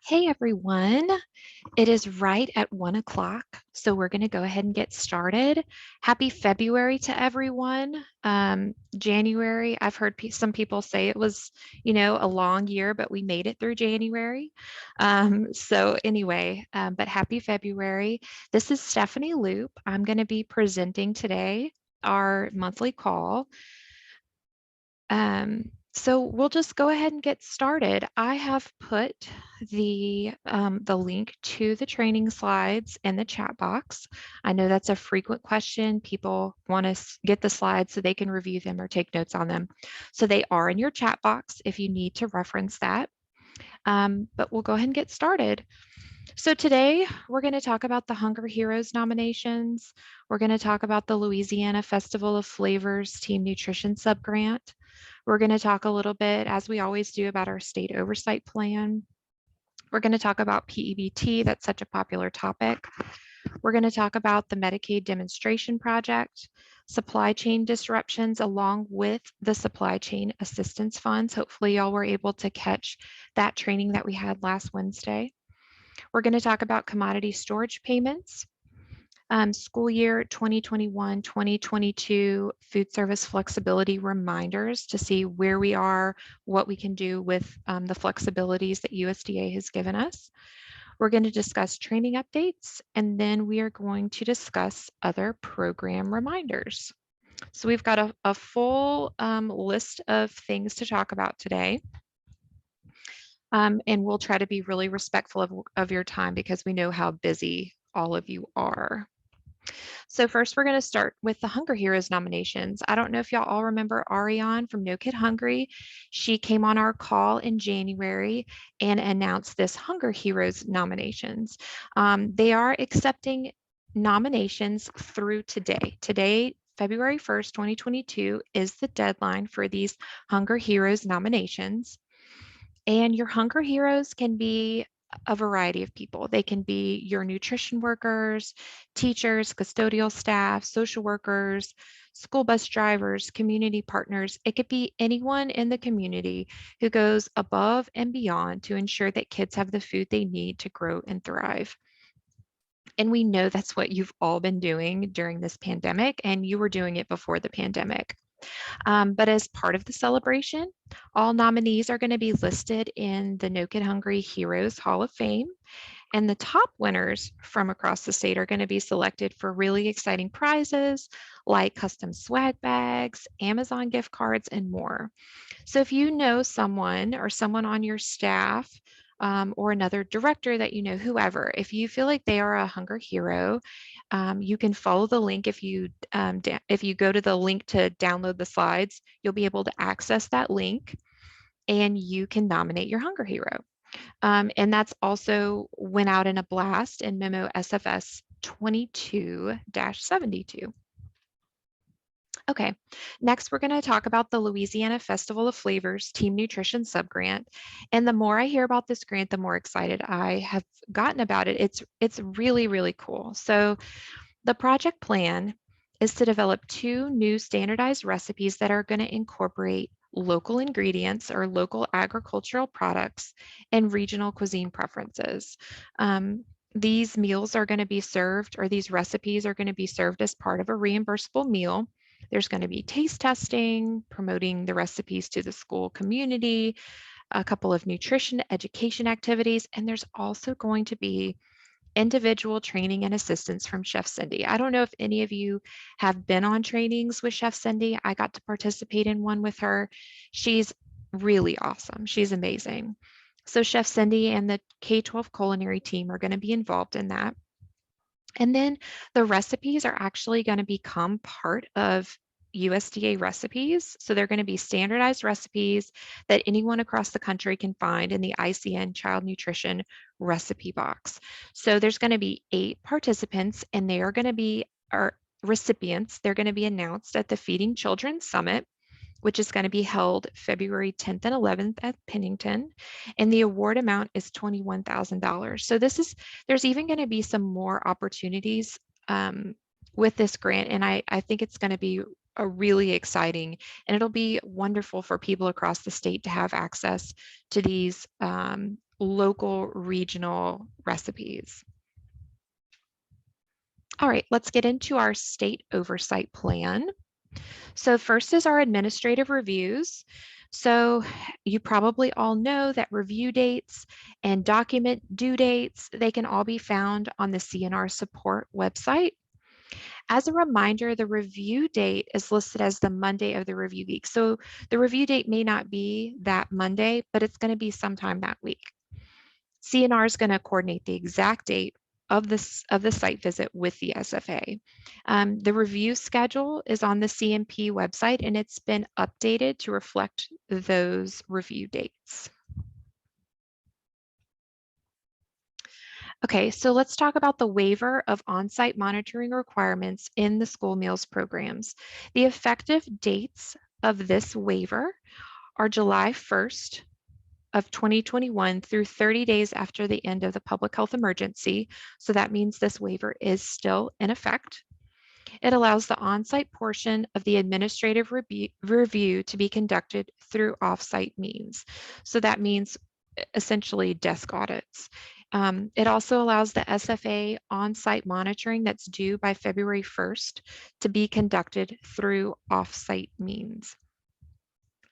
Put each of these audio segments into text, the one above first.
Hey everyone, it is right at 1 o'clock, so we're going to go ahead and get started. Happy February to everyone. January, I've heard some people say it was, a long year, but we made it through January. So anyway, but happy February. This is Stephanie Loop. I'm going to be presenting today our monthly call. So we'll just go ahead and get started. I have put the link to the training slides in the chat box. I know that's a frequent question. People want to get the slides so they can review them or take notes on them. So they are in your chat box if you need to reference that. But we'll go ahead and get started. So today we're going to talk about the Hunger Heroes nominations. We're going to talk about the Louisiana Festival of Flavors Team Nutrition Subgrant. We're going to talk a little bit, as we always do, about our state oversight plan. We're going to talk about P-EBT, that's such a popular topic. We're going to talk about the Medicaid demonstration project, supply chain disruptions, along with the supply chain assistance funds. Hopefully y'all were able to catch that training that we had last Wednesday. We're going to talk about commodity storage payments, school year 2021-2022 food service flexibility reminders to see where we are, what we can do with the flexibilities that USDA has given us. We're going to discuss training updates, and then we are going to discuss other program reminders. So we've got a full list of things to talk about today. And we'll try to be really respectful of your time because we know how busy all of you are. So first, we're going to start with the Hunger Heroes nominations. I don't know if y'all all remember Ariane from No Kid Hungry. She came on our call in January and announced this Hunger Heroes nominations. They are accepting nominations through today. Today, February 1st, 2022 is the deadline for these Hunger Heroes nominations. And your Hunger Heroes can be a variety of people. They can be your nutrition workers, teachers, custodial staff, social workers, school bus drivers, community partners. It could be anyone in the community who goes above and beyond to ensure that kids have the food they need to grow and thrive. And we know that's what you've all been doing during this pandemic, and you were doing it before the pandemic. But as part of the celebration, all nominees are going to be listed in the No Kid Hungry Heroes Hall of Fame. And the top winners from across the state are going to be selected for really exciting prizes like custom swag bags, Amazon gift cards, and more. So if you know someone or someone on your staff or another director that you know, whoever, if you feel like they are a Hunger Hero, you can follow the link. If you go to the link to download the slides, you'll be able to access that link and you can nominate your Hunger Hero. And that's also went out in a blast in Memo SFS 22-72. Okay, next we're going to talk about the Louisiana Festival of Flavors Team Nutrition Subgrant. And the more I hear about this grant, the more excited I have gotten about it. It's really, really cool. So the project plan is to develop 2 new standardized recipes that are going to incorporate local ingredients or local agricultural products and regional cuisine preferences. These meals are going to be served, or these recipes are going to be served as part of a reimbursable meal. There's going to be taste testing, promoting the recipes to the school community, a couple of nutrition education activities, and there's also going to be individual training and assistance from Chef Cindy. I don't know if any of you have been on trainings with Chef Cindy. I got to participate in one with her. She's really awesome. She's amazing. So Chef Cindy and the K-12 culinary team are going to be involved in that. And then the recipes are actually going to become part of USDA recipes. So they're going to be standardized recipes that anyone across the country can find in the ICN Child Nutrition recipe box. So there's going to be 8 participants, and they are going to be our recipients. They're going to be announced at the Feeding Children Summit, which is going to be held February 10th and 11th at Pennington. And the award amount is $21,000. So there's even going to be some more opportunities with this grant. And I think it's going to be a really exciting, and it'll be wonderful for people across the state to have access to these local regional recipes. All right, let's get into our state oversight plan. So first is our administrative reviews. So you probably all know that review dates and document due dates, they can all be found on the CNR support website. As a reminder, the review date is listed as the Monday of the review week. So the review date may not be that Monday, but it's going to be sometime that week. CNR is going to coordinate the exact date of the site visit with the SFA. The review schedule is on the CNP website and it's been updated to reflect those review dates. Okay, so let's talk about the waiver of on-site monitoring requirements in the school meals programs. The effective dates of this waiver are July 1st of 2021 through 30 days after the end of the public health emergency. So that means this waiver is still in effect. It allows the on-site portion of the administrative review to be conducted through off-site means. So that means essentially desk audits. It also allows the SFA on-site monitoring that's due by February 1st to be conducted through off-site means.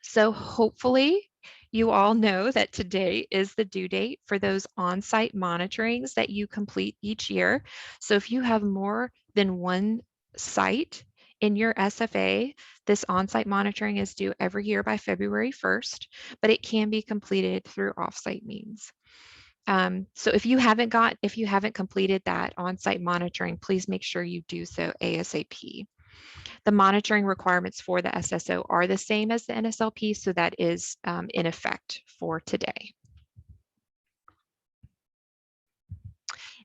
So hopefully you all know that today is the due date for those on-site monitorings that you complete each year. So if you have more than one site in your SFA, this on-site monitoring is due every year by February 1st, but it can be completed through off-site means. So if you haven't completed that on-site monitoring, please make sure you do so ASAP. The monitoring requirements for the SSO are the same as the NSLP, so that is in effect for today.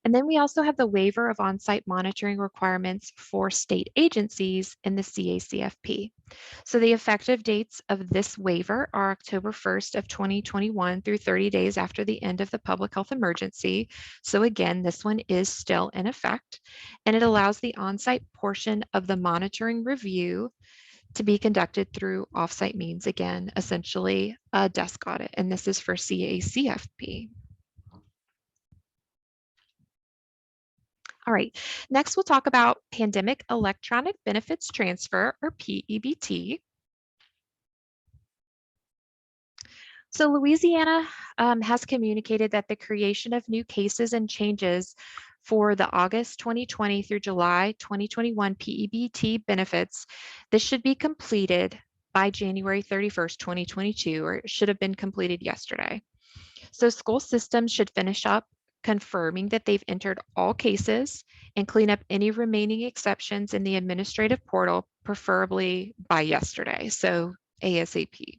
And then we also have the waiver of on-site monitoring requirements for state agencies in the CACFP. So the effective dates of this waiver are October 1st of 2021 through 30 days after the end of the public health emergency. So again, this one is still in effect, and it allows the on-site portion of the monitoring review to be conducted through off-site means, again, essentially a desk audit, and this is for CACFP. All right, next we'll talk about Pandemic Electronic Benefits Transfer, or P-EBT. So Louisiana has communicated that the creation of new cases and changes for the August 2020 through July 2021 P-EBT benefits, this should be completed by January 31st, 2022, or it should have been completed yesterday. So school systems should finish up confirming that they've entered all cases and clean up any remaining exceptions in the administrative portal, preferably by yesterday, so ASAP.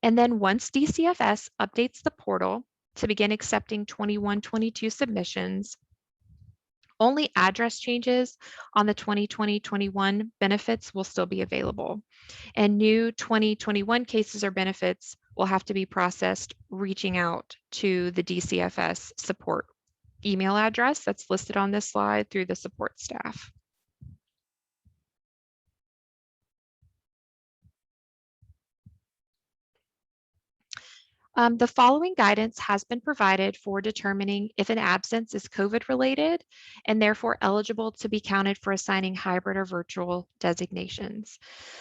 And then once DCFS updates the portal to begin accepting 21-22 submissions, only address changes on the 2020-21 benefits will still be available. And new 2021 cases or benefits will have to be processed reaching out to the DCFS support email address that's listed on this slide through the support staff. The following guidance has been provided for determining if an absence is COVID-related and therefore eligible to be counted for assigning hybrid or virtual designations.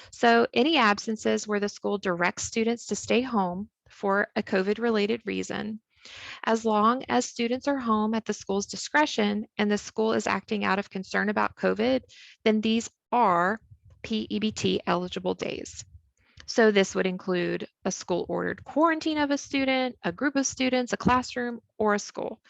So any absences where the school directs students to stay home for a COVID-related reason, as long as students are home at the school's discretion and the school is acting out of concern about COVID, then these are P-EBT eligible days. So this would include a school-ordered quarantine of a student, a group of students, a classroom, or a school.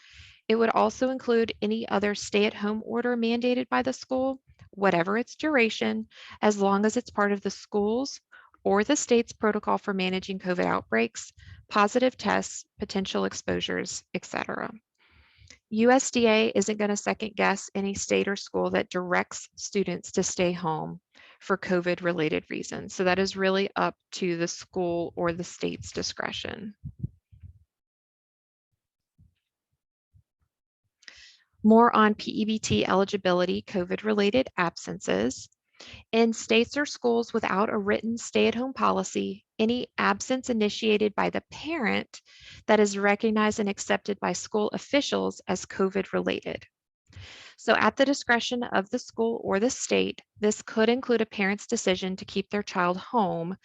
It would also include any other stay-at-home order mandated by the school, whatever its duration, as long as it's part of the school's or the state's protocol for managing COVID outbreaks, positive tests, potential exposures, etc. USDA isn't going to second guess any state or school that directs students to stay home for COVID-related reasons. So that is really up to the school or the state's discretion. More on P-EBT eligibility COVID-related absences. In states or schools without a written stay-at-home policy, any absence initiated by the parent that is recognized and accepted by school officials as COVID-related. So at the discretion of the school or the state, this could include a parent's decision to keep their child home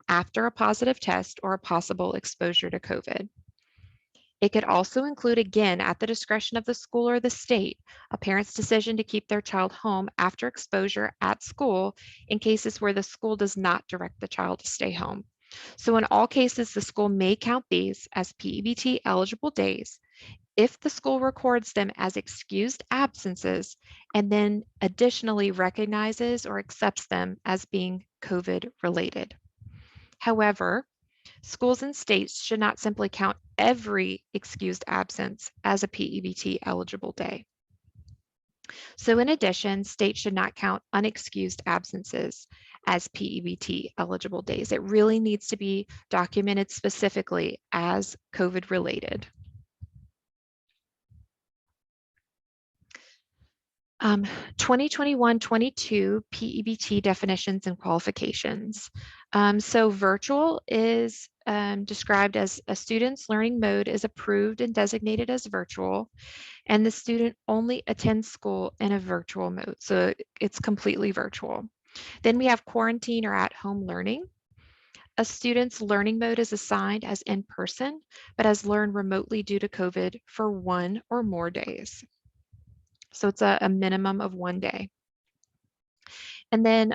after a positive test or a possible exposure to COVID. It could also include, again, at the discretion of the school or the state, a parent's decision to keep their child home after exposure at school in cases where the school does not direct the child to stay home. So in all cases, the school may count these as P-EBT eligible days if the school records them as excused absences and then additionally recognizes or accepts them as being COVID related. However, schools and states should not simply count every excused absence as a P-EBT eligible day. So in addition, states should not count unexcused absences as P-EBT eligible days. It really needs to be documented specifically as COVID related. 2021-22 P-EBT definitions and qualifications. So virtual is described as a student's learning mode is approved and designated as virtual, and the student only attends school in a virtual mode. So it's completely virtual. Then we have quarantine or at-home learning. A student's learning mode is assigned as in person, but has learned remotely due to COVID for 1 or more days. So it's a minimum of 1 day. And then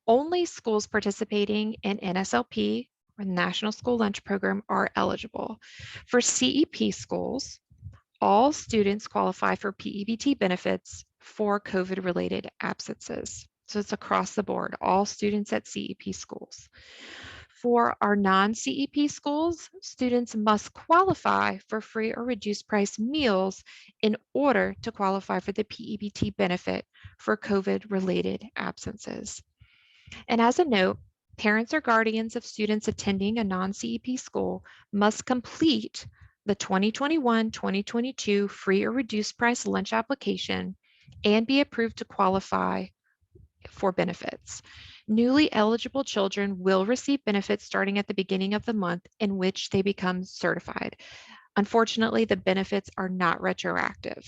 only schools participating in NSLP or National School Lunch Program are eligible. For CEP schools, all students qualify for P-EBT benefits for COVID-related absences. So it's across the board, all students at CEP schools. For our non-CEP schools, students must qualify for free or reduced price meals in order to qualify for the P-EBT benefit for COVID-related absences. And as a note, parents or guardians of students attending a non-CEP school must complete the 2021-2022 free or reduced price lunch application and be approved to qualify for benefits. Newly eligible children will receive benefits starting at the beginning of the month in which they become certified. Unfortunately, the benefits are not retroactive.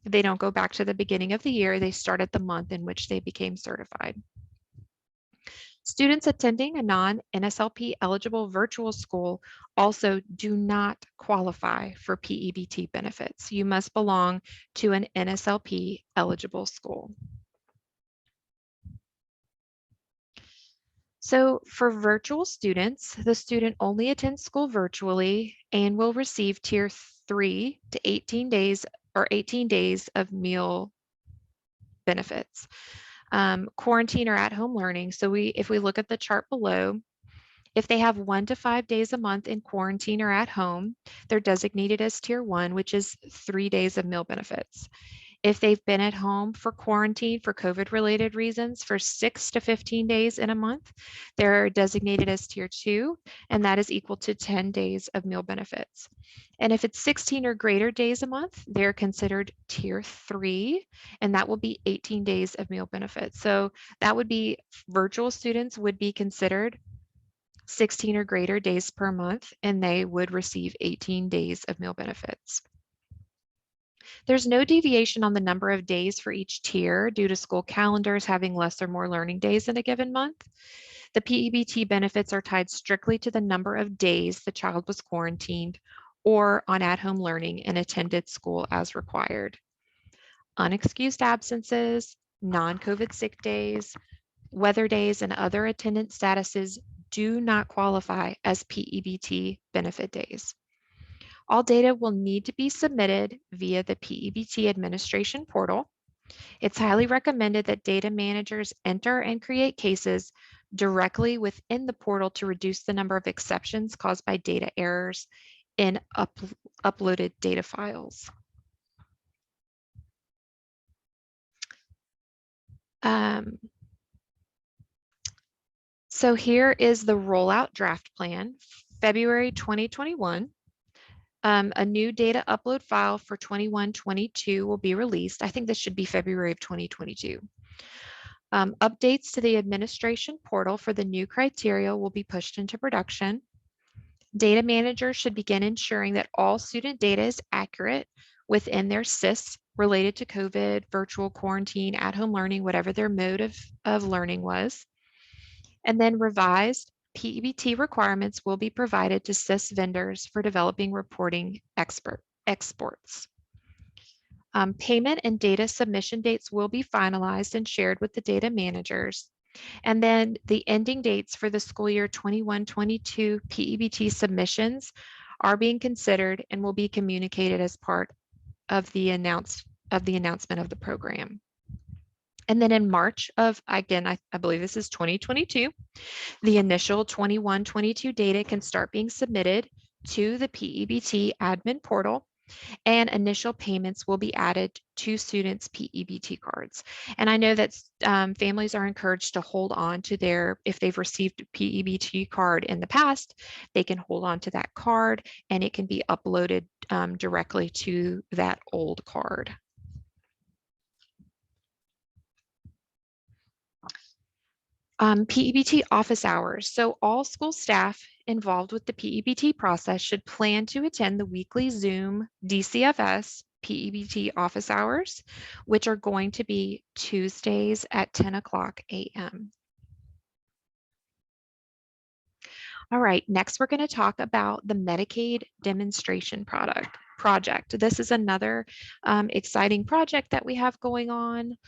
They don't go back to the beginning of the year. They start at the month in which they became certified. Students attending a non-NSLP eligible virtual school also do not qualify for P-EBT benefits. You must belong to an NSLP eligible school. So for virtual students, the student only attends school virtually and will receive tier 3 to 18 days or 18 days of meal benefits. Quarantine or at-home learning. So if we look at the chart below, if they have 1 to 5 days a month in quarantine or at home, they're designated as tier 1, which is 3 days of meal benefits. If they've been at home for quarantine for COVID-related reasons for 6 to 15 days in a month, they're designated as tier 2, and that is equal to 10 days of meal benefits. And if it's 16 or greater days a month, they're considered tier 3, and that will be 18 days of meal benefits. So that would be virtual students would be considered 16 or greater days per month, and they would receive 18 days of meal benefits. There's no deviation on the number of days for each tier due to school calendars having less or more learning days in a given month. The P-EBT benefits are tied strictly to the number of days the child was quarantined or on at-home learning and attended school as required. Unexcused absences, non-COVID sick days, weather days, and other attendance statuses do not qualify as P-EBT benefit days. All data will need to be submitted via the P-EBT administration portal. It's highly recommended that data managers enter and create cases directly within the portal to reduce the number of exceptions caused by data errors in uploaded data files. So here is the rollout draft plan, February 2021. A new data upload file for 21-22 will be released. I think this should be February of 2022. Updates to the administration portal for the new criteria will be pushed into production. Data managers should begin ensuring that all student data is accurate within their SIS related to COVID, virtual quarantine, at-home learning, whatever their mode of learning was. And then revised P-EBT requirements will be provided to SIS vendors for developing reporting exports. Payment and data submission dates will be finalized and shared with the data managers. And then the ending dates for the school year 21-22 P-EBT submissions are being considered and will be communicated as part of the announcement of the program. And then in March of, again, I believe this is 2022, the initial 21-22 data can start being submitted to the P-EBT admin portal, and initial payments will be added to students' P-EBT cards. And I know that families are encouraged to hold on to their, if they've received a P-EBT card in the past, they can hold on to that card and it can be uploaded directly to that old card. P-EBT office hours. So all school staff involved with the P-EBT process should plan to attend the weekly Zoom DCFS P-EBT office hours, which are going to be Tuesdays at 10 o'clock a.m. All right, next we're going to talk about the Medicaid demonstration project. This is another exciting project that we have going on.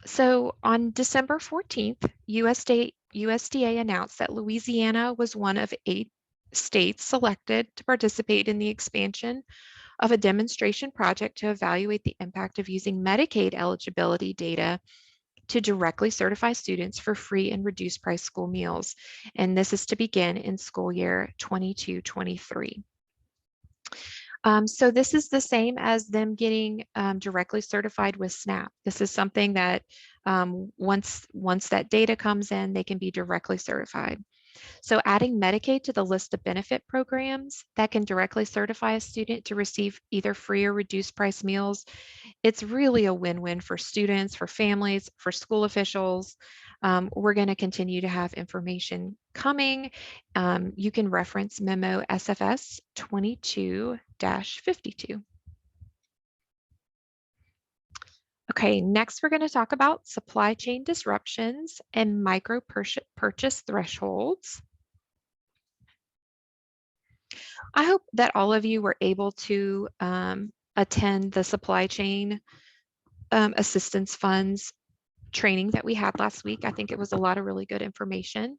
So on December 14th, USDA announced that Louisiana was one of 8 states selected to participate in the expansion of a demonstration project to evaluate the impact of using Medicaid eligibility data to directly certify students for free and reduced price school meals. And this is to begin in school year 22-23. So this is the same as them getting directly certified with SNAP. This is something that once that data comes in, they can be directly certified. So adding Medicaid to the list of benefit programs that can directly certify a student to receive either free or reduced price meals, it's really a win-win for students, for families, for school officials. We're going to continue to have information coming. You can reference memo SFS 22-52. Okay, next we're going to talk about supply chain disruptions and micro purchase thresholds. I hope that all of you were able to attend the supply chain assistance funds training that we had last week. I think it was a lot of really good information.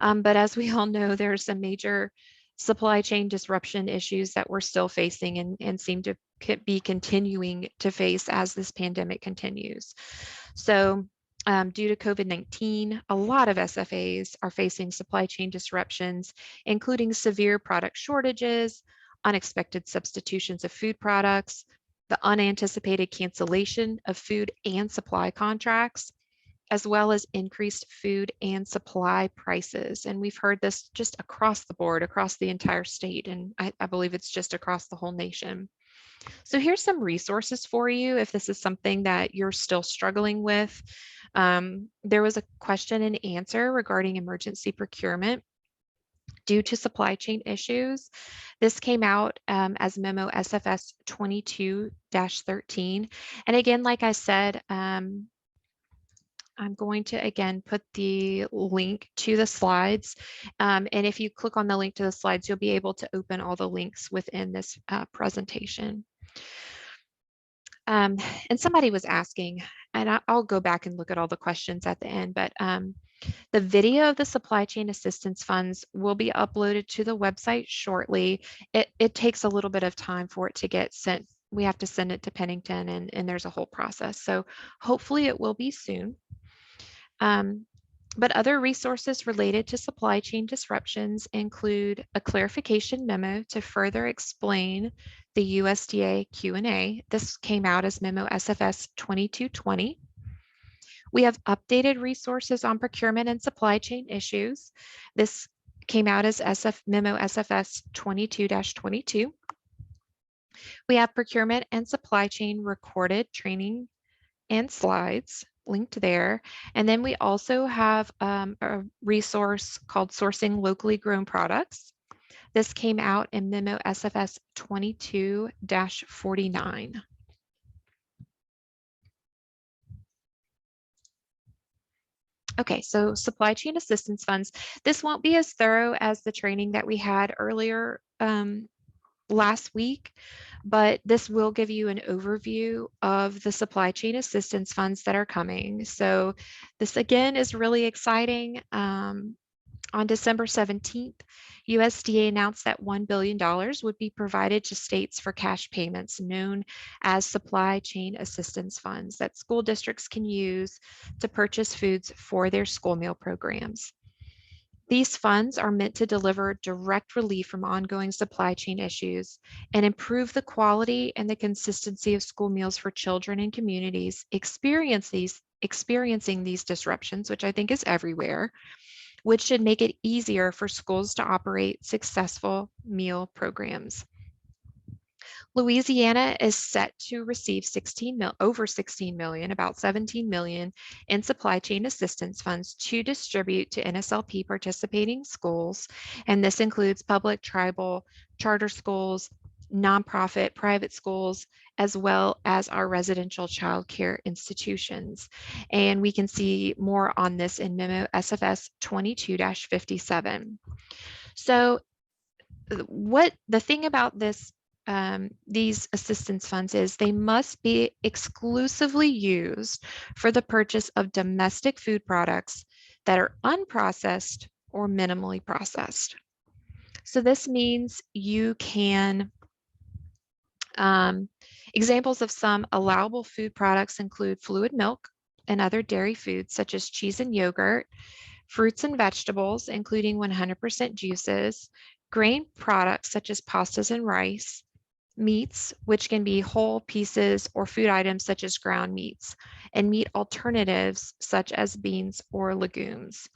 But as we all know, there's some major supply chain disruption issues that we're still facing and seem to be continuing to face as this pandemic continues. So due to COVID-19, a lot of SFAs are facing supply chain disruptions, including severe product shortages, unexpected substitutions of food products, the unanticipated cancellation of food and supply contracts, as well as increased food and supply prices. And we've heard this just across the board, across the entire state, and I believe it's just across the whole nation. So here's some resources for you if this is something that you're still struggling with. There was a question and answer regarding emergency procurement due to supply chain issues. This came out as memo SFS 22-13. And again, like I said, I'm going to again put the link to the slides. And if you click on the link to the slides, you'll be able to open all the links within this presentation. And somebody was asking, and I'll go back and look at all the questions at the end, but the video of the supply chain assistance funds will be uploaded to the website shortly. It takes a little bit of time for it to get sent. We have to send it to Pennington and there's a whole process. So hopefully it will be soon. But other resources related to supply chain disruptions include a clarification memo to further explain the USDA Q&A. This came out as memo SFS 2220. We have updated resources on procurement and supply chain issues. This came out as memo SFS 22-22. We have procurement and supply chain recorded training and slides. linked there. And then we also have a resource called Sourcing Locally Grown Products. This came out in Memo SFS 22-49. Okay, so supply chain assistance funds. This won't be as thorough as the training that we had earlier last week, but this will give you an overview of the supply chain assistance funds that are coming. So this again is really exciting. On December 17th, USDA announced that $1 billion would be provided to states for cash payments known as supply chain assistance funds that school districts can use to purchase foods for their school meal programs. These funds are meant to deliver direct relief from ongoing supply chain issues and improve the quality and the consistency of school meals for children and communities experiencing these disruptions, which I think is everywhere, which should make it easier for schools to operate successful meal programs. Louisiana is set to receive over 16 million, about 17 million in supply chain assistance funds to distribute to NSLP participating schools. And this includes public, tribal, charter schools, nonprofit, private schools, as well as our residential child care institutions. And we can see more on this in Memo SFS 22-57. So what the thing about these assistance funds is they must be exclusively used for the purchase of domestic food products that are unprocessed or minimally processed. So this means you can, examples of some allowable food products include fluid milk and other dairy foods such as cheese and yogurt, fruits and vegetables, including 100% juices, grain products such as pastas and rice, meats, which can be whole pieces or food items such as ground meats, and meat alternatives such as beans or legumes.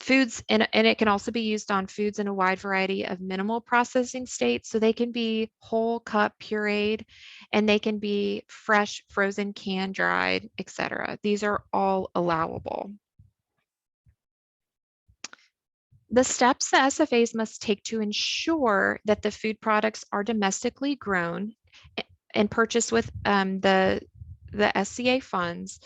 Foods, and it can also be used on foods in a wide variety of minimal processing states. So they can be whole, cut, pureed, and they can be fresh, frozen, canned, dried, etc. These are all allowable. The steps the SFAs must take to ensure that the food products are domestically grown and purchased with the SCA funds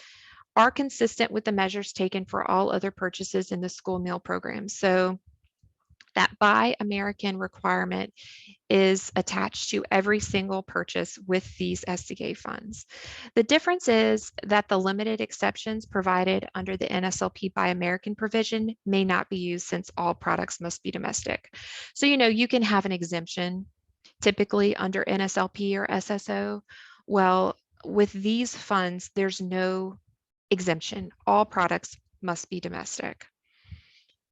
are consistent with the measures taken for all other purchases in the school meal program. So that Buy American requirement is attached to every single purchase with these SCA funds. The difference is that the limited exceptions provided under the NSLP Buy American provision may not be used since all products must be domestic. So, you can have an exemption typically under NSLP or SSO. Well, with these funds, there's no exemption. All products must be domestic.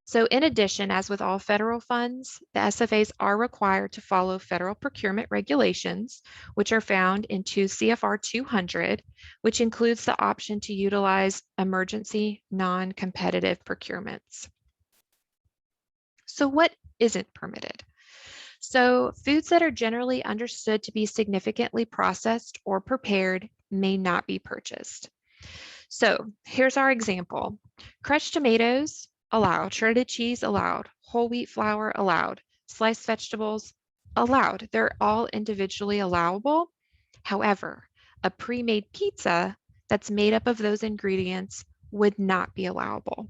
So in addition, as with all federal funds, the SFAs are required to follow federal procurement regulations, which are found in 2 CFR 200, which includes the option to utilize emergency non-competitive procurements. So what isn't permitted? So foods that are generally understood to be significantly processed or prepared may not be purchased. So here's our example. Crushed tomatoes, allowed. Shredded cheese, allowed. Whole wheat flour, allowed. Sliced vegetables, allowed. They're all individually allowable. However, a pre-made pizza that's made up of those ingredients would not be allowable.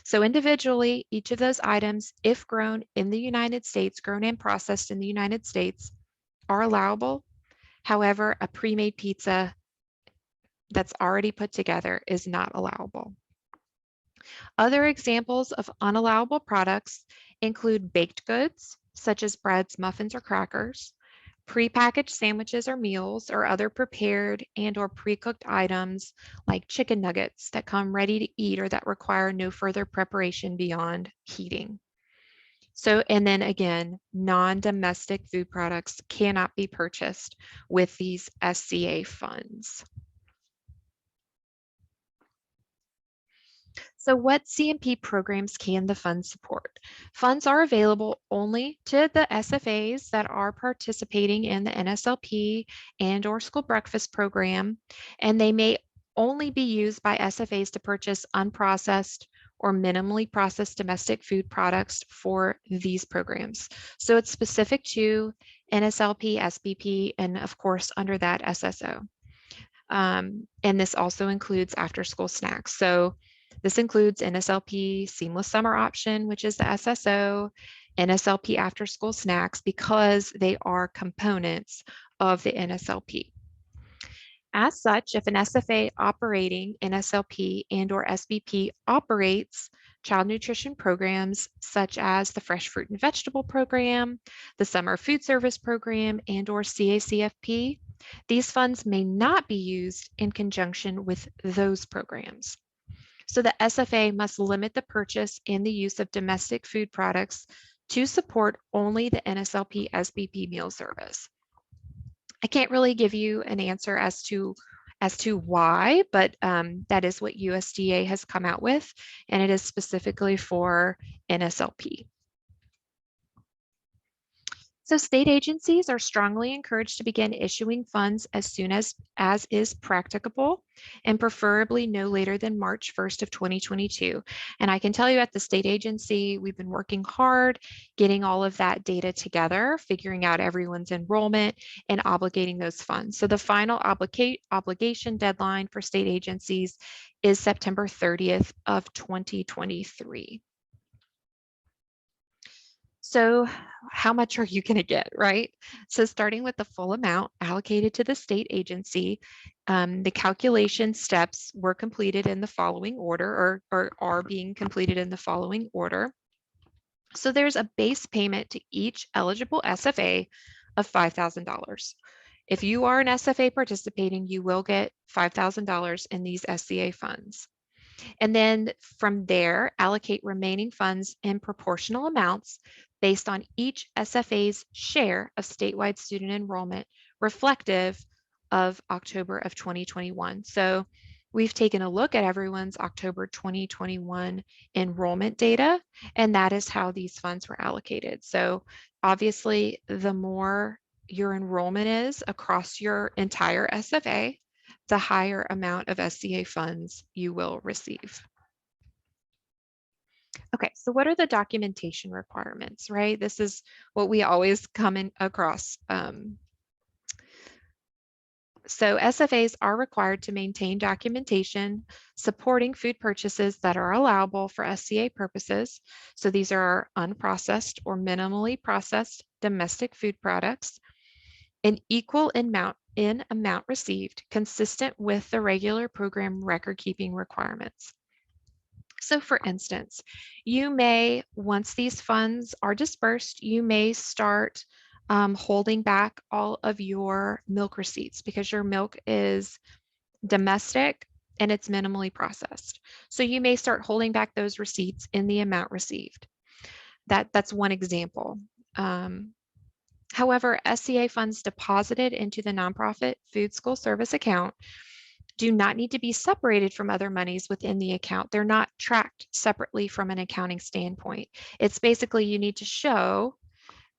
So individually, each of those items, if grown in the United States, grown and processed in the United States, are allowable. However, a pre-made pizza that's already put together is not allowable. Other examples of unallowable products include baked goods, such as breads, muffins, or crackers, prepackaged sandwiches or meals, or other prepared and or pre-cooked items like chicken nuggets that come ready to eat or that require no further preparation beyond heating. So, and then again, non-domestic food products cannot be purchased with these SCA funds. So what CNP programs can the fund support? Funds are available only to the SFAs that are participating in the NSLP and or school breakfast program, and they may only be used by SFAs to purchase unprocessed or minimally processed domestic food products for these programs. So it's specific to NSLP, SBP, and of course, under that SSO. And this also includes after-school snacks. So this includes NSLP Seamless Summer Option, which is the SSO, NSLP after-school snacks, because they are components of the NSLP. As such, if an SFA operating NSLP and or SBP operates child nutrition programs such as the Fresh Fruit and Vegetable Program, the Summer Food Service Program, and or CACFP, these funds may not be used in conjunction with those programs. So the SFA must limit the purchase and the use of domestic food products to support only the NSLP SBP meal service. I can't really give you an answer as to why, but that is what USDA has come out with, and it is specifically for NSLP. So state agencies are strongly encouraged to begin issuing funds as soon as is practicable, and preferably no later than March 1st of 2022. And I can tell you at the state agency, we've been working hard getting all of that data together, figuring out everyone's enrollment and obligating those funds. So the final obligation deadline for state agencies is September 30th of 2023. So how much are you going to get, right? So starting with the full amount allocated to the state agency, the calculation steps were completed in the following order, or are being completed in the following order. So there's a base payment to each eligible SFA of $5,000. If you are an SFA participating, you will get $5,000 in these SCA funds. And then from there, allocate remaining funds in proportional amounts based on each SFA's share of statewide student enrollment reflective of October of 2021. So we've taken a look at everyone's October 2021 enrollment data, and that is how these funds were allocated. So obviously, the more your enrollment is across your entire SFA, the higher amount of SCA funds you will receive. Okay, so what are the documentation requirements, right? This is what we always come in across. So SFAs are required to maintain documentation supporting food purchases that are allowable for SCA purposes. So these are unprocessed or minimally processed domestic food products, an equal amount received consistent with the regular program record keeping requirements. So for instance, you may, once these funds are dispersed, you may start holding back all of your milk receipts because your milk is domestic and it's minimally processed. So you may start holding back those receipts in the amount received. That's one example. However, SCA funds deposited into the nonprofit food school service account do not need to be separated from other monies within the account. They're not tracked separately from an accounting standpoint. It's basically you need to show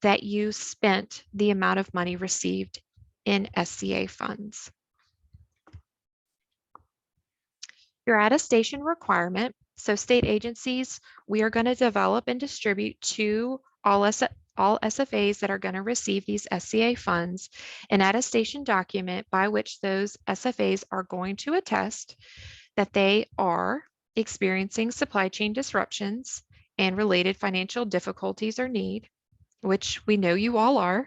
that you spent the amount of money received in SCA funds. Your attestation requirement. So state agencies, we are going to develop and distribute to all SFAs that are going to receive these SCA funds an attestation document by which those SFAs are going to attest that they are experiencing supply chain disruptions and related financial difficulties or need, which we know you all are,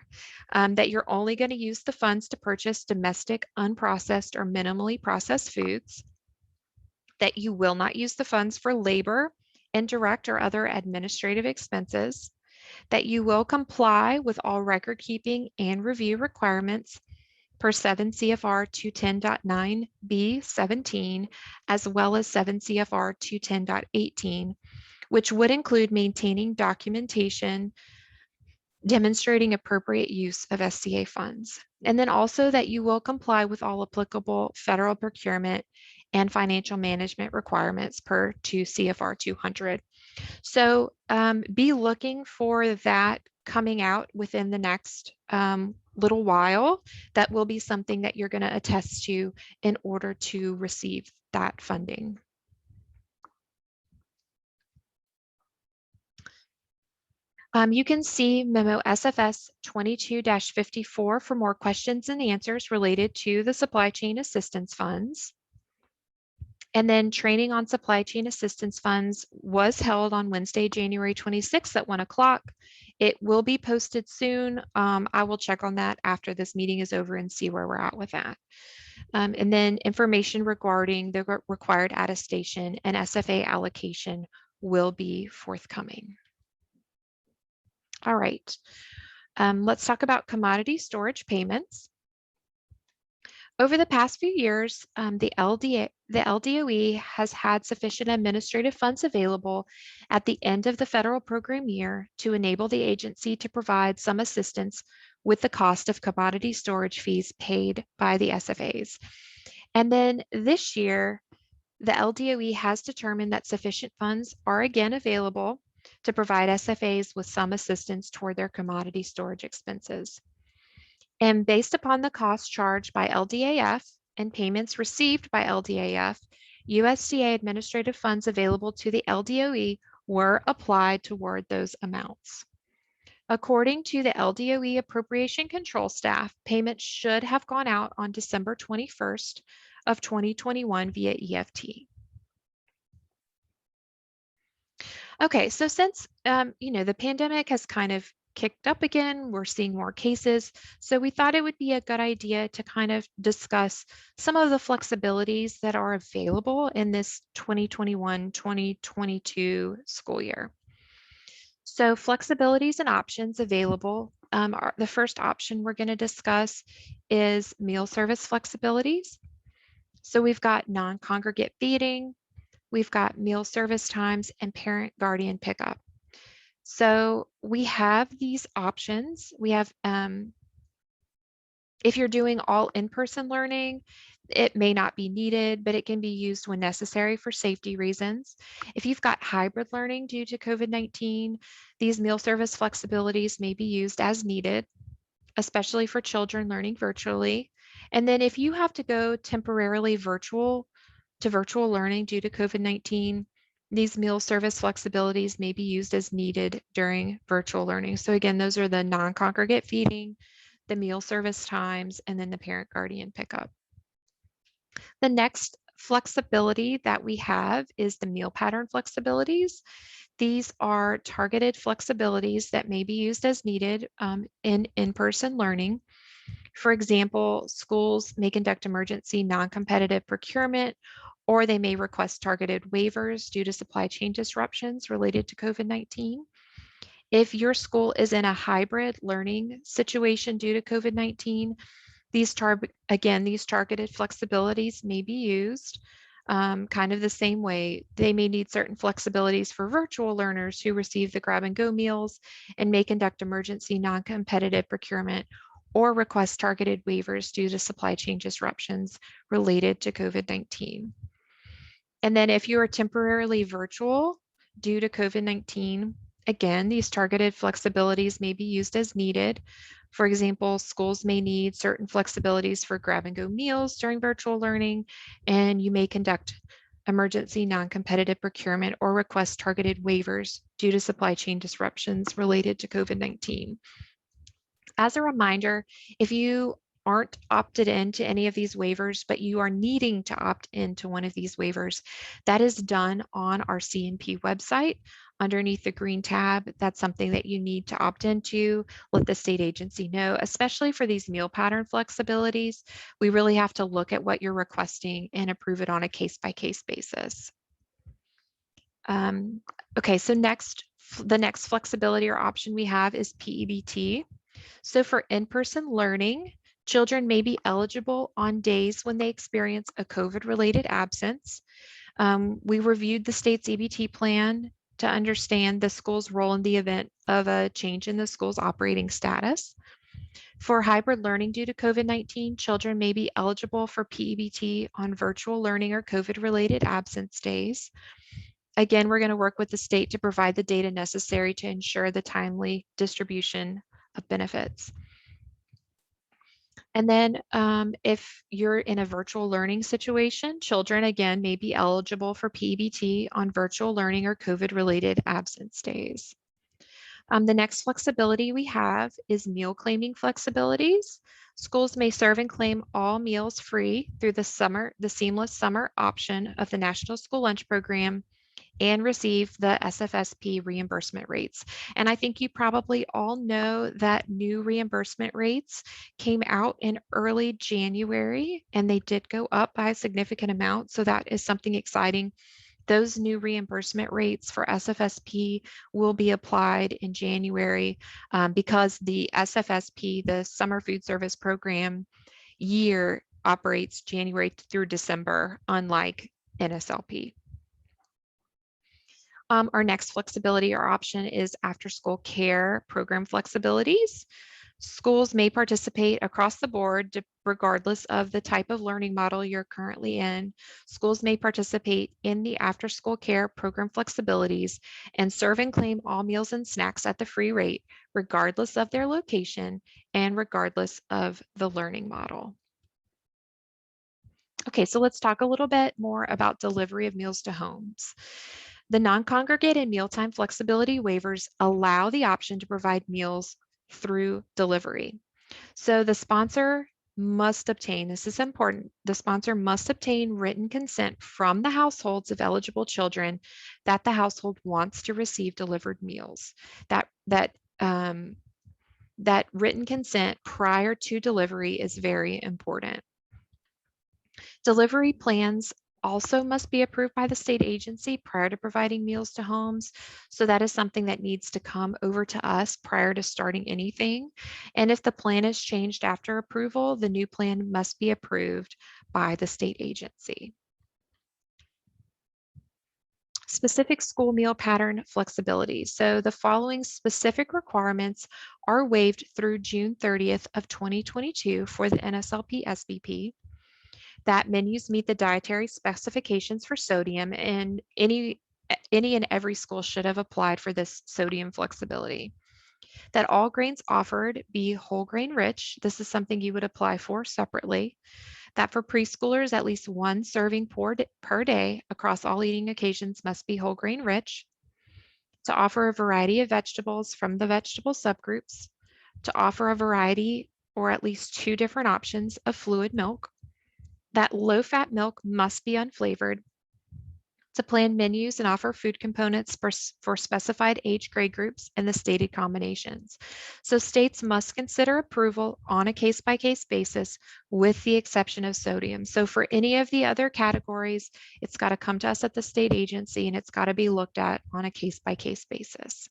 that you're only going to use the funds to purchase domestic, unprocessed, or minimally processed foods, that you will not use the funds for labor, indirect, or other administrative expenses, that you will comply with all record keeping and review requirements per 7 CFR 210.9B17, as well as 7 CFR 210.18, which would include maintaining documentation demonstrating appropriate use of SCA funds. And then also that you will comply with all applicable federal procurement and financial management requirements per 2 CFR 200. So be looking for that coming out within the next little while that will be something that you're going to attest to in order to receive that funding. You can see memo SFS 22-54 for more questions and answers related to the supply chain assistance funds. And then training on supply chain assistance funds was held on Wednesday, January 26th at 1 o'clock. It will be posted soon. I will check on that after this meeting is over and see where we're at with that. And then information regarding the required attestation and SFA allocation will be forthcoming. All right, let's talk about commodity storage payments. Over the past few years, the LDOE has had sufficient administrative funds available at the end of the federal program year to enable the agency to provide some assistance with the cost of commodity storage fees paid by the SFAs. And then this year, the LDOE has determined that sufficient funds are again available to provide SFAs with some assistance toward their commodity storage expenses. And based upon the cost charged by LDAF and payments received by LDAF, USDA administrative funds available to the LDOE were applied toward those amounts. According to the LDOE appropriation control staff, payments should have gone out on December 21st of 2021 via EFT. Okay, so since the pandemic has kind of kicked up again, we're seeing more cases. So we thought it would be a good idea to kind of discuss some of the flexibilities that are available in this 2021-2022 school year. So flexibilities and options available. The first option we're going to discuss is meal service flexibilities. So we've got non-congregate feeding, we've got meal service times, and parent guardian pickup. So we have these options. We have, if you're doing all in-person learning, it may not be needed, but it can be used when necessary for safety reasons. If you've got hybrid learning due to COVID-19, these meal service flexibilities may be used as needed, especially for children learning virtually. And then if you have to go temporarily virtual learning due to COVID-19, these meal service flexibilities may be used as needed during virtual learning. So again, those are the non-congregate feeding, the meal service times, and then the parent guardian pickup. The next flexibility that we have is the meal pattern flexibilities. These are targeted flexibilities that may be used as needed in in-person learning. For example, schools may conduct emergency non-competitive procurement, or they may request targeted waivers due to supply chain disruptions related to COVID-19. If your school is in a hybrid learning situation due to COVID-19, these targeted flexibilities may be used kind of the same way. They may need certain flexibilities for virtual learners who receive the grab-and-go meals and may conduct emergency non-competitive procurement or request targeted waivers due to supply chain disruptions related to COVID-19. And then if you are temporarily virtual due to COVID-19, again, these targeted flexibilities may be used as needed. For example, schools may need certain flexibilities for grab-and-go meals during virtual learning, and you may conduct emergency non-competitive procurement or request targeted waivers due to supply chain disruptions related to COVID-19. As a reminder, if you aren't opted into any of these waivers, but you are needing to opt into one of these waivers, that is done on our CNP website underneath the green tab. That's something that you need to opt into. Let the state agency know, especially for these meal pattern flexibilities. We really have to look at what you're requesting and approve it on a case-by-case basis. Okay, so the next flexibility or option we have is P-EBT. So for in-person learning, children may be eligible on days when they experience a COVID-related absence. We reviewed the state's EBT plan to understand the school's role in the event of a change in the school's operating status. For hybrid learning due to COVID-19, children may be eligible for P-EBT on virtual learning or COVID-related absence days. Again, we're going to work with the state to provide the data necessary to ensure the timely distribution of benefits. And then if you're in a virtual learning situation, children again may be eligible for P-EBT on virtual learning or COVID-related absence days. The next flexibility we have is meal claiming flexibilities. Schools may serve and claim all meals free through the seamless summer option of the National School Lunch Program and receive the SFSP reimbursement rates. And I think you probably all know that new reimbursement rates came out in early January, and they did go up by a significant amount. So that is something exciting. Those new reimbursement rates for SFSP will be applied in January because the SFSP, the Summer Food Service Program year, operates January through December, unlike NSLP. Our next flexibility or option is after school care program flexibilities. Schools may participate across the board regardless of the type of learning model you're currently in. Schools may participate in the after school care program flexibilities and serve and claim all meals and snacks at the free rate, regardless of their location and regardless of the learning model. Okay, so let's talk a little bit more about delivery of meals to homes. The non-congregate and mealtime flexibility waivers allow the option to provide meals through delivery. So the sponsor must obtain, this is important, the sponsor must obtain written consent from the households of eligible children that the household wants to receive delivered meals. That written consent prior to delivery is very important. Delivery plans also must be approved by the state agency prior to providing meals to homes. So that is something that needs to come over to us prior to starting anything. And if the plan is changed after approval, the new plan must be approved by the state agency. Specific school meal pattern flexibility. So the following specific requirements are waived through June 30th of 2022 for the NSLP SBP. That menus meet the dietary specifications for sodium, and any and every school should have applied for this sodium flexibility. That all grains offered be whole grain rich. This is something you would apply for separately. That for preschoolers, at least one serving per day across all eating occasions must be whole grain rich. To offer a variety of vegetables from the vegetable subgroups. To offer a variety or at least 2 different options of fluid milk. That low-fat milk must be unflavored. To plan menus and offer food components for specified age grade groups and the stated combinations. So states must consider approval on a case-by-case basis with the exception of sodium. So for any of the other categories, it's got to come to us at the state agency and it's got to be looked at on a case-by-case basis.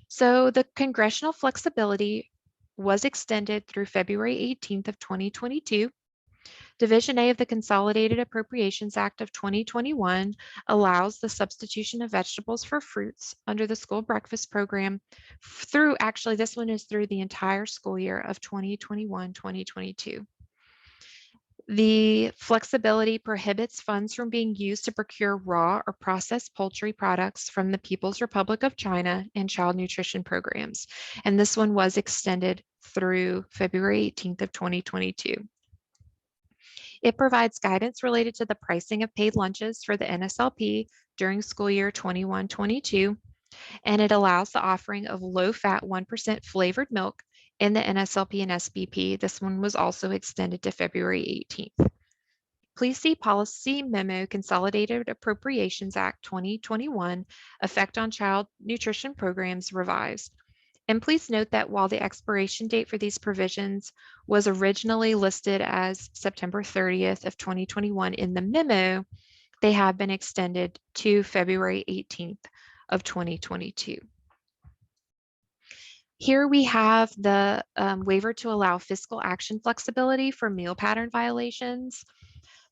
So the congressional flexibility was extended through February 18th of 2022. Division A of the Consolidated Appropriations Act of 2021 allows the substitution of vegetables for fruits under the school breakfast program through, actually this one is through the entire school year of 2021-2022. The flexibility prohibits funds from being used to procure raw or processed poultry products from the People's Republic of China and child nutrition programs. And this one was extended through February 18th of 2022. It provides guidance related to the pricing of paid lunches for the NSLP during school year 21-22, and it allows the offering of low-fat 1% flavored milk in the NSLP and SBP. This one was also extended to February 18th. Please see Policy Memo Consolidated Appropriations Act 2021, Effect on Child Nutrition Programs revised. And please note that while the expiration date for these provisions was originally listed as September 30th of 2021 in the memo, they have been extended to February 18th of 2022. Here we have the waiver to allow fiscal action flexibility for meal pattern violations.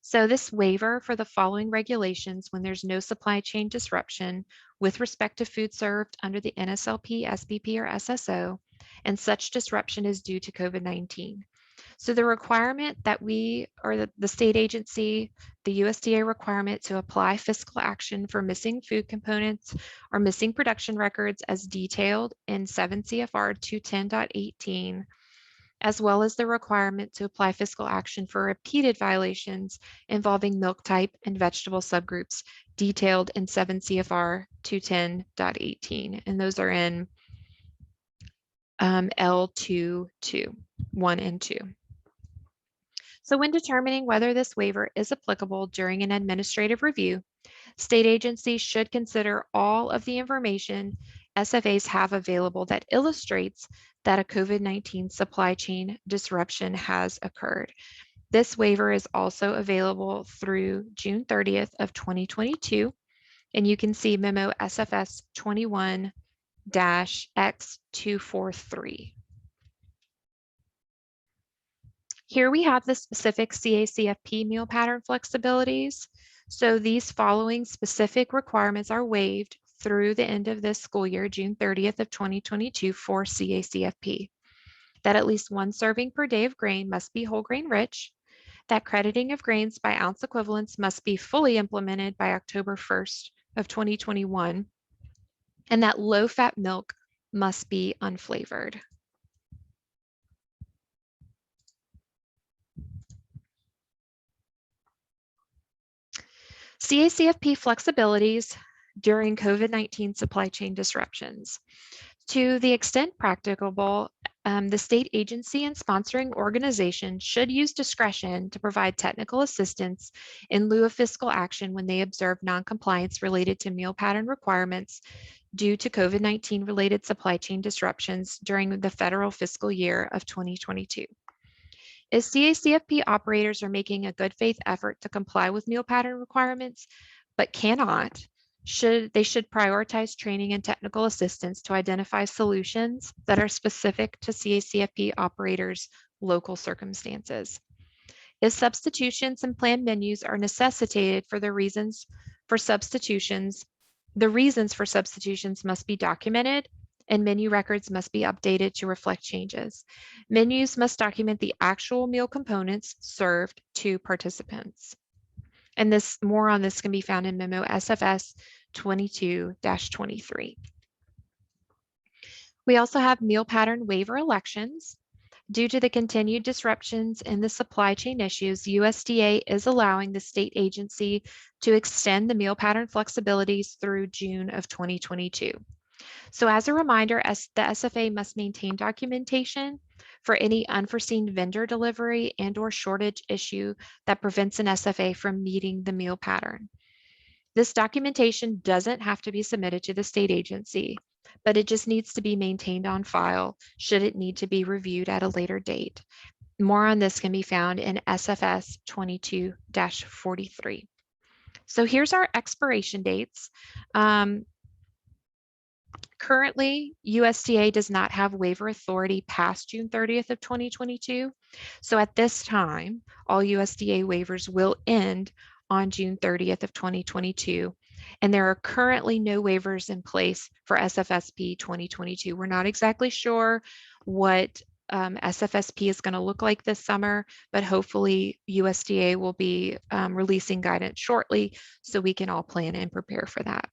So this waiver for the following regulations when there's no supply chain disruption with respect to food served under the NSLP, SBP, or SSO, and such disruption is due to COVID-19. So the requirement that the state agency, the USDA requirement to apply fiscal action for missing food components or missing production records as detailed in 7 CFR 210.18, as well as the requirement to apply fiscal action for repeated violations involving milk type and vegetable subgroups detailed in 7 CFR 210.18. And those are in L2, 1 and 2. So when determining whether this waiver is applicable during an administrative review, state agencies should consider all of the information SFAs have available that illustrates that a COVID-19 supply chain disruption has occurred. This waiver is also available through June 30th of 2022, and you can see memo SFS 21-X243. Here we have the specific CACFP meal pattern flexibilities. So these following specific requirements are waived through the end of this school year, June 30th of 2022 for CACFP. That at least 1 serving per day of grain must be whole grain rich, that crediting of grains by ounce equivalents must be fully implemented by October 1st of 2021, and that low-fat milk must be unflavored. CACFP flexibilities during COVID-19 supply chain disruptions. To the extent practicable, the state agency and sponsoring organization should use discretion to provide technical assistance in lieu of fiscal action when they observe noncompliance related to meal pattern requirements due to COVID-19 related supply chain disruptions during the federal fiscal year of 2022. If CACFP operators are making a good faith effort to comply with meal pattern requirements, but cannot, they should prioritize training and technical assistance to identify solutions that are specific to CACFP operators' local circumstances. If substitutions and planned menus are necessitated for the reasons for substitutions must be documented, and menu records must be updated to reflect changes. Menus must document the actual meal components served to participants. And more on this can be found in memo SFS 22-23. We also have meal pattern waiver elections. Due to the continued disruptions in the supply chain issues, USDA is allowing the state agency to extend the meal pattern flexibilities through June of 2022. So as a reminder, the SFA must maintain documentation for any unforeseen vendor delivery and/or shortage issue that prevents an SFA from meeting the meal pattern. This documentation doesn't have to be submitted to the state agency, but it just needs to be maintained on file should it need to be reviewed at a later date. More on this can be found in SFS 22-43. So here's our expiration dates. Currently, USDA does not have waiver authority past June 30th of 2022. So at this time, all USDA waivers will end on June 30th of 2022. And there are currently no waivers in place for SFSP 2022. We're not exactly sure what SFSP is going to look like this summer, but hopefully USDA will be releasing guidance shortly so we can all plan and prepare for that.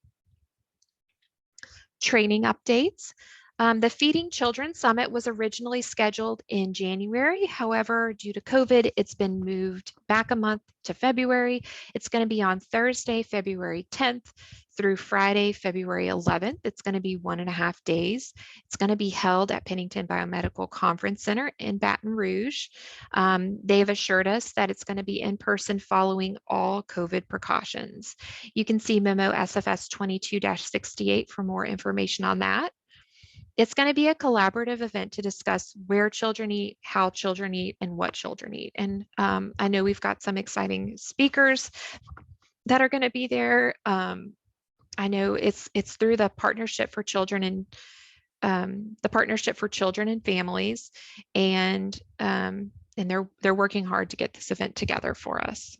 Training updates. The Feeding Children Summit was originally scheduled in January. However, due to COVID, it's been moved back a month to February. It's going to be on Thursday, February 10th through Friday, February 11th. It's going to be 1.5 days. It's going to be held at Pennington Biomedical Conference Center in Baton Rouge. They've assured us that it's going to be in person following all COVID precautions. You can see memo SFS 22-68 for more information on that. It's going to be a collaborative event to discuss where children eat, how children eat, and what children eat. And I know we've got some exciting speakers that are going to be there. I know it's through the Partnership for Children and Families, and they're working hard to get this event together for us.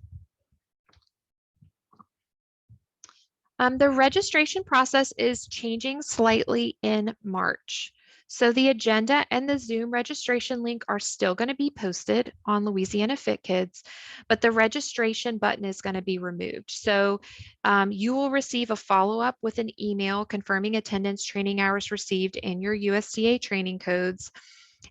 The registration process is changing slightly in March. So the agenda and the Zoom registration link are still going to be posted on Louisiana Fit Kids, but the registration button is going to be removed. So you will receive a follow-up with an email confirming attendance, training hours received, and your USDA training codes.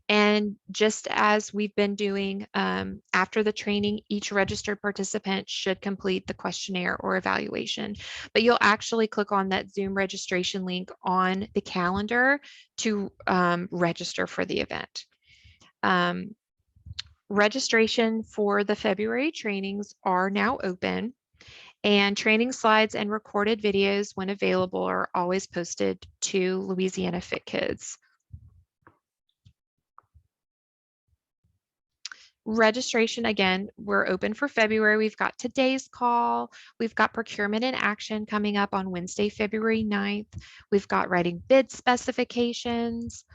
And just as we've been doing after the training, each registered participant should complete the questionnaire or evaluation. But you'll actually click on that Zoom registration link on the calendar to register for the event. Registration for the February trainings are now open, and training slides and recorded videos, when available, are always posted to Louisiana Fit Kids. Registration, again, we're open for February. We've got today's call. We've got procurement in action coming up on Wednesday, February 9th. We've got writing bid specifications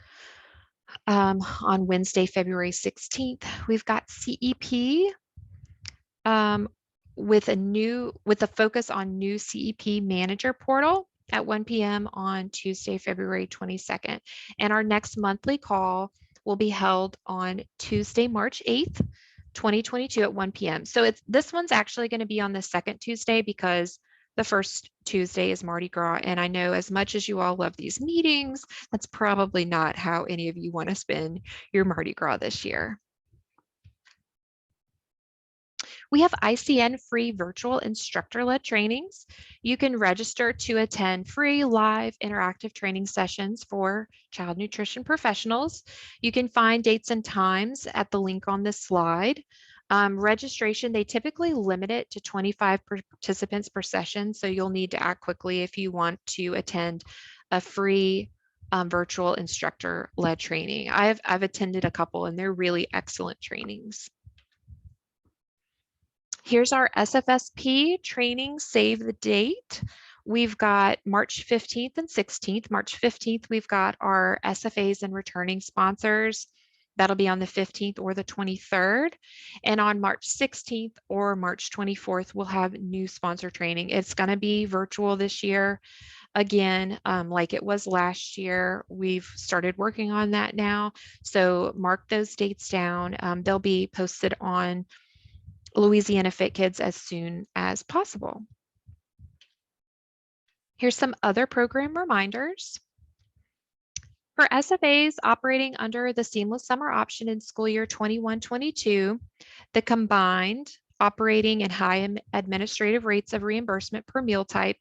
on Wednesday, February 16th. We've got CEP with a focus on new CEP manager portal at 1 p.m. on Tuesday, February 22nd. And our next monthly call will be held on Tuesday, March 8th, 2022 at 1 p.m. So this one's actually going to be on the second Tuesday because the first Tuesday is Mardi Gras. And I know as much as you all love these meetings, that's probably not how any of you want to spend your Mardi Gras this year. We have ICN-free virtual instructor-led trainings. You can register to attend free live interactive training sessions for child nutrition professionals. You can find dates and times at the link on this slide. Registration, they typically limit it to 25 participants per session, so you'll need to act quickly if you want to attend a free virtual instructor-led training. I've attended a couple and they're really excellent trainings. Here's our SFSP training save the date. We've got March 15th and 16th. March 15th, we've got our SFAs and returning sponsors. That'll be on the 15th or the 23rd. And on March 16th or March 24th, we'll have new sponsor training. It's going to be virtual this year. Again, like it was last year, we've started working on that now. So mark those dates down. They'll be posted on Louisiana Fit Kids as soon as possible. Here's some other program reminders. For SFAs operating under the Seamless Summer option in school year 21-22, the combined operating and high administrative rates of reimbursement per meal type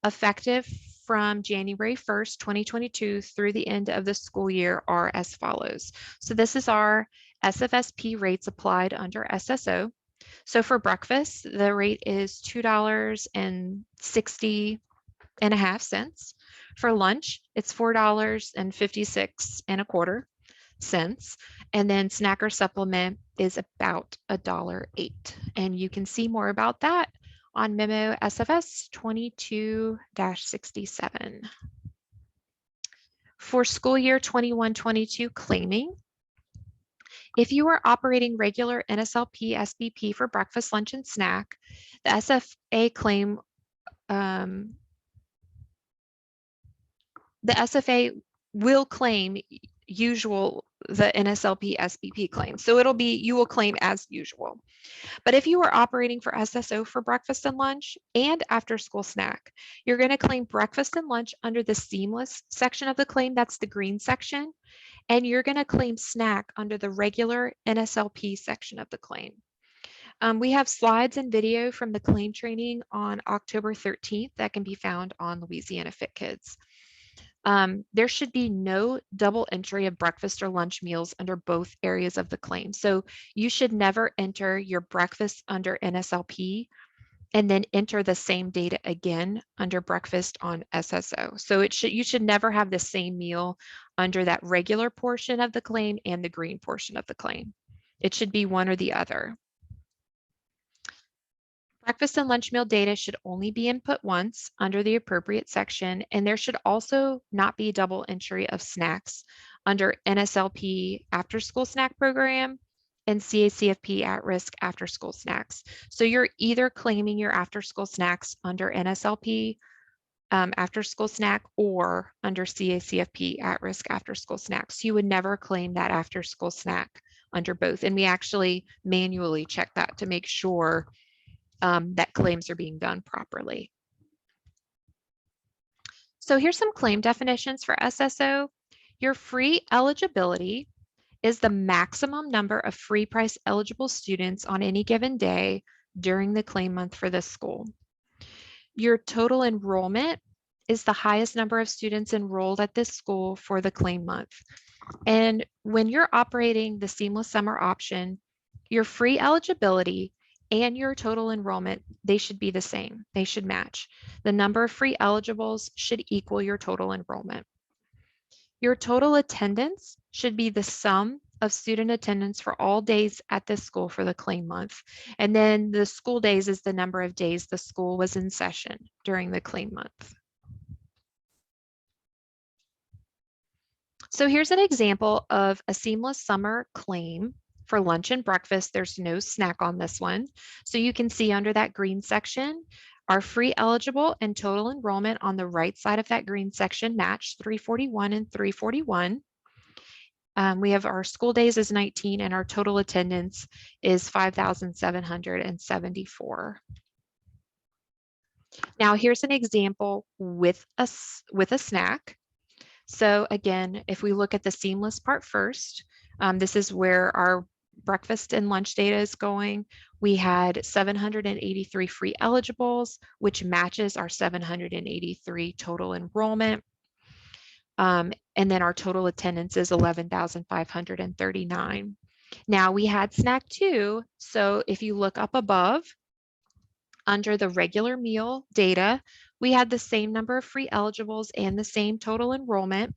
effective from January 1st, 2022 through the end of the school year are as follows. So this is our SFSP rates applied under SSO. So for breakfast, the rate is $2.60.50. For lunch, it's $4.5625. And then snack or supplement is about $1.08. And you can see more about that on memo SFS 22-67. For school year 21-22 claiming, if you are operating regular NSLP SBP for breakfast, lunch, and snack, the SFA claim, the SFA will claim the NSLP SBP claim. So you will claim as usual. But if you are operating for SSO for breakfast and lunch and after school snack, you're going to claim breakfast and lunch under the seamless section of the claim. That's the green section. And you're going to claim snack under the regular NSLP section of the claim. We have slides and video from the claim training on October 13th that can be found on Louisiana Fit Kids. There should be no double entry of breakfast or lunch meals under both areas of the claim. So you should never enter your breakfast under NSLP and then enter the same data again under breakfast on SSO. So you should never have the same meal under that regular portion of the claim and the green portion of the claim. It should be one or the other. Breakfast and lunch meal data should only be input once under the appropriate section, and there should also not be double entry of snacks under NSLP after school snack program and CACFP at-risk after-school snacks. So you're either claiming your after-school snacks under NSLP after school snack or under CACFP at-risk after school snacks. You would never claim that after school snack under both. And we actually manually check that to make sure that claims are being done properly. So here's some claim definitions for SSO. Your free eligibility is the maximum number of free price eligible students on any given day during the claim month for this school. Your total enrollment is the highest number of students enrolled at this school for the claim month. And when you're operating the seamless summer option, your free eligibility and your total enrollment, they should be the same. They should match. The number of free eligibles should equal your total enrollment. Your total attendance should be the sum of student attendance for all days at this school for the claim month. And then the school days is the number of days the school was in session during the claim month. So here's an example of a seamless summer claim for lunch and breakfast. There's no snack on this one. So you can see under that green section, our free eligible and total enrollment on the right side of that green section match 341 and 341. We have our school days is 19 and our total attendance is 5,774. Now here's an example with a snack. So again, if we look at the seamless part first, this is where our breakfast and lunch data is going. We had 783 free eligibles, which matches our 783 total enrollment. And then our total attendance is 11,539. Now we had snack 2. So if you look up above, under the regular meal data, we had the same number of free eligibles and the same total enrollment.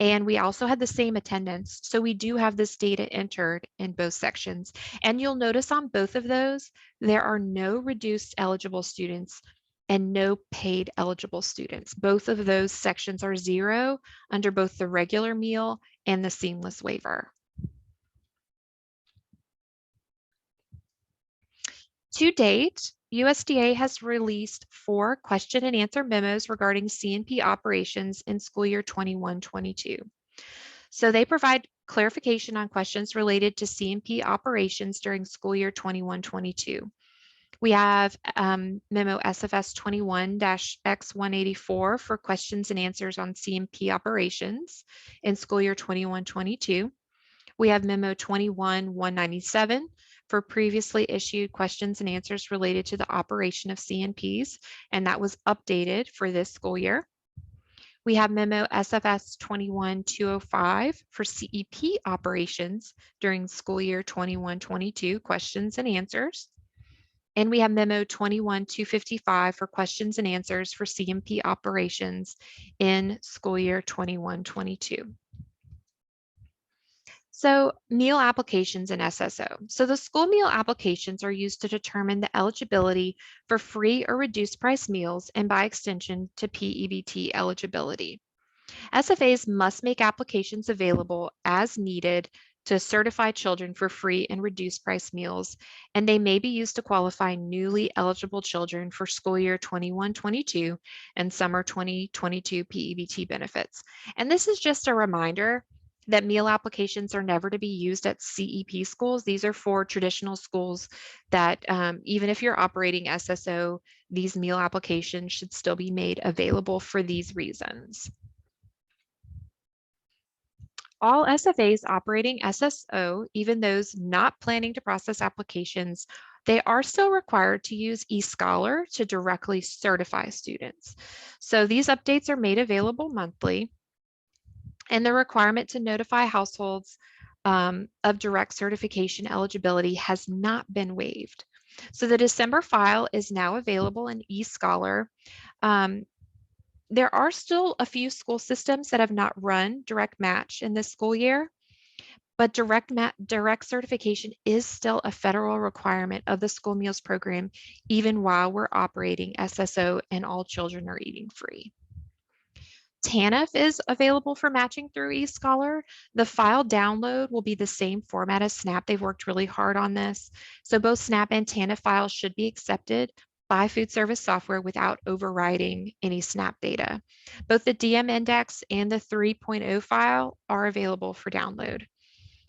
And we also had the same attendance. So we do have this data entered in both sections. And you'll notice on both of those, there are no reduced eligible students and no paid eligible students. Both of those sections are 0 under both the regular meal and the seamless waiver. To date, USDA has released 4 question and answer memos regarding CNP operations in school year 21-22. So they provide clarification on questions related to CNP operations during school year 21-22. We have memo SFS 21-X184 for questions and answers on CNP operations in school year 21-22. We have memo 21-197 for previously issued questions and answers related to the operation of CNPs, and that was updated for this school year. We have memo SFS 21-205 for CEP operations during school year 21-22 questions and answers. And we have memo 21-255 for questions and answers for CNP operations in school year 21-22. So meal applications and SSO. So the school meal applications are used to determine the eligibility for free or reduced price meals and by extension to P-EBT eligibility. SFAs must make applications available as needed to certify children for free and reduced price meals, and they may be used to qualify newly eligible children for school year 21-22 and summer 2022 P-EBT benefits. And this is just a reminder that meal applications are never to be used at CEP schools. These are for traditional schools that even if you're operating SSO, these meal applications should still be made available for these reasons. All SFAs operating SSO, even those not planning to process applications, they are still required to use eScholar to directly certify students. So these updates are made available monthly, and the requirement to notify households of direct certification eligibility has not been waived. So the December file is now available in eScholar. There are still a few school systems that have not run direct match in this school year, but direct certification is still a federal requirement of the school meals program, even while we're operating SSO and all children are eating free. TANF is available for matching through eScholar. The file download will be the same format as SNAP. They've worked really hard on this. So both SNAP and TANF files should be accepted. by food service software without overriding any SNAP data. Both the DM index and the 3.0 file are available for download.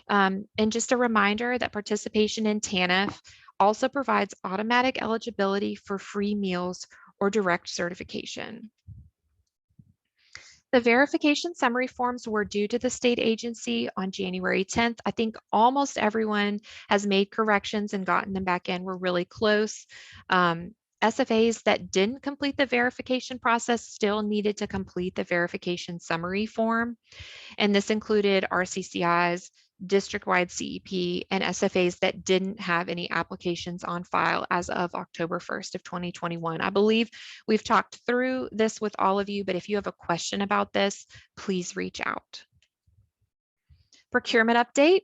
And just a reminder that participation in TANF also provides automatic eligibility for free meals or direct certification. The verification summary forms were due to the state agency on January 10th. I think almost everyone has made corrections and gotten them back in. We're really close. SFAs that didn't complete the verification process still needed to complete the verification summary form. And this included RCCIs, district-wide CEP, and SFAs that didn't have any applications on file as of October 1st of 2021. I believe we've talked through this with all of you, but if you have a question about this, please reach out. Procurement update.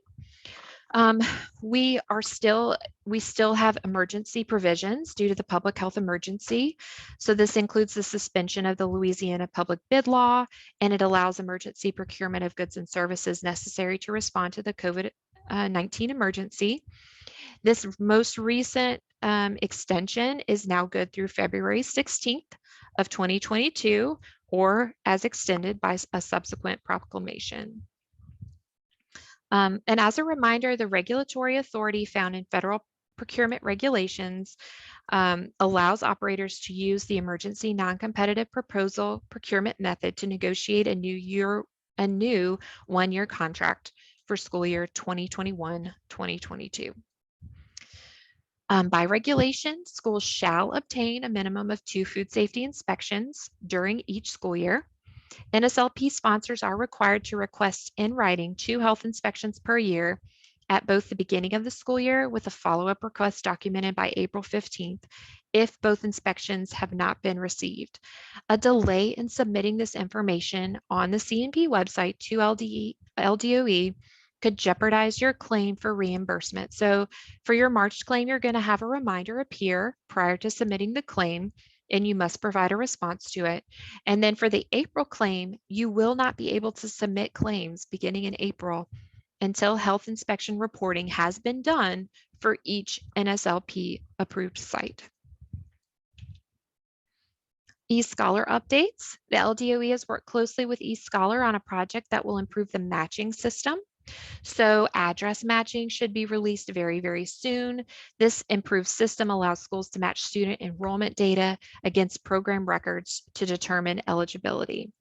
We still have emergency provisions due to the public health emergency. So this includes the suspension of the Louisiana public bid law, and it allows emergency procurement of goods and services necessary to respond to the COVID-19 emergency. This most recent extension is now good through February 16th of 2022, or as extended by a subsequent proclamation. And as a reminder, the regulatory authority found in federal procurement regulations allows operators to use the emergency non-competitive proposal procurement method to negotiate a new one-year contract for school year 2021-2022. By regulation, schools shall obtain a minimum of 2 food safety inspections during each school year. NSLP sponsors are required to request in writing 2 health inspections per year at both the beginning of the school year with a follow-up request documented by April 15th if both inspections have not been received. A delay in submitting this information on the CNP website to LDOE could jeopardize your claim for reimbursement. So for your March claim, you're going to have a reminder appear prior to submitting the claim, and you must provide a response to it. And then for the April claim, you will not be able to submit claims beginning in April until health inspection reporting has been done for each NSLP approved site. eScholar updates. The LDOE has worked closely with eScholar on a project that will improve the matching system. So address matching should be released very, very soon. This improved system allows schools to match student enrollment data against program records to determine eligibility.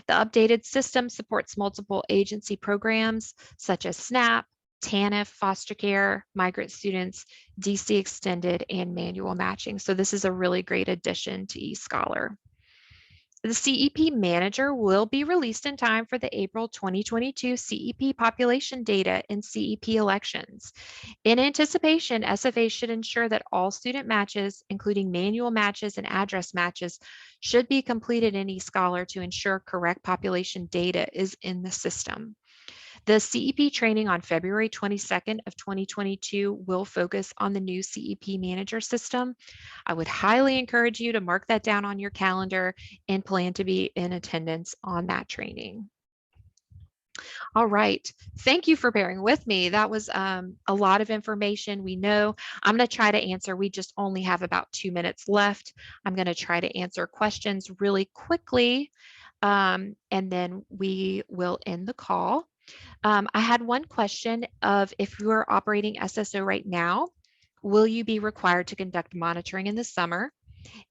The updated system supports multiple agency programs such as SNAP, TANF, foster care, migrant students, DC extended, and manual matching. So this is a really great addition to eScholar. The CEP manager will be released in time for the April 2022 CEP population data and CEP elections. In anticipation, SFA should ensure that all student matches, including manual matches and address matches, should be completed in eScholar to ensure correct population data is in the system. The CEP training on February 22nd of 2022 will focus on the new CEP manager system. I would highly encourage you to mark that down on your calendar and plan to be in attendance on that training. All right, thank you for bearing with me. That was a lot of information. We know I'm going to try to answer. We just only have about 2 minutes left. I'm going to try to answer questions really quickly, and then we will end the call. I had one question of if you are operating SSO right now, will you be required to conduct monitoring in the summer?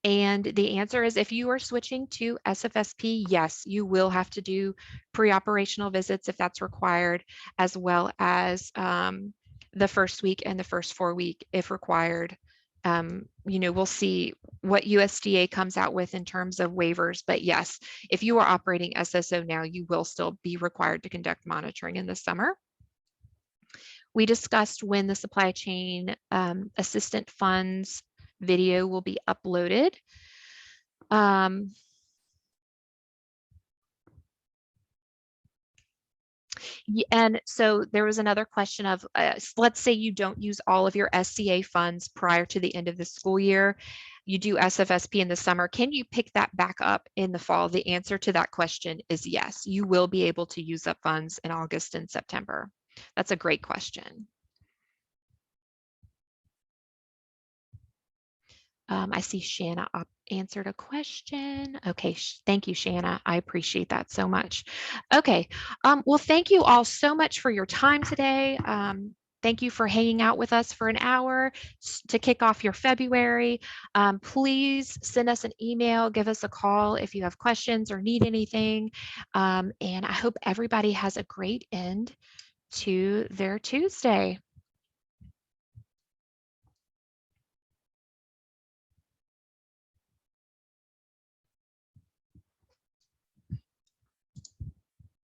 And the answer is if you are switching to SFSP, yes, you will have to do pre-operational visits if that's required, as well as the first week and the first 4 week if required. We'll see what USDA comes out with in terms of waivers, but yes, if you are operating SSO now, you will still be required to conduct monitoring in the summer. We discussed when the supply chain assistant funds video will be uploaded. And so there was another question of, let's say you don't use all of your SCA funds prior to the end of the school year. You do SFSP in the summer. Can you pick that back up in the fall? The answer to that question is yes. You will be able to use up funds in August and September. That's a great question. I see Shanna answered a question. Okay, thank you, Shanna. I appreciate that so much. Okay, well, thank you all so much for your time today. Thank you for hanging out with us for an hour to kick off your February. Please send us an email, give us a call if you have questions or need anything. And I hope everybody has a great end to their Tuesday.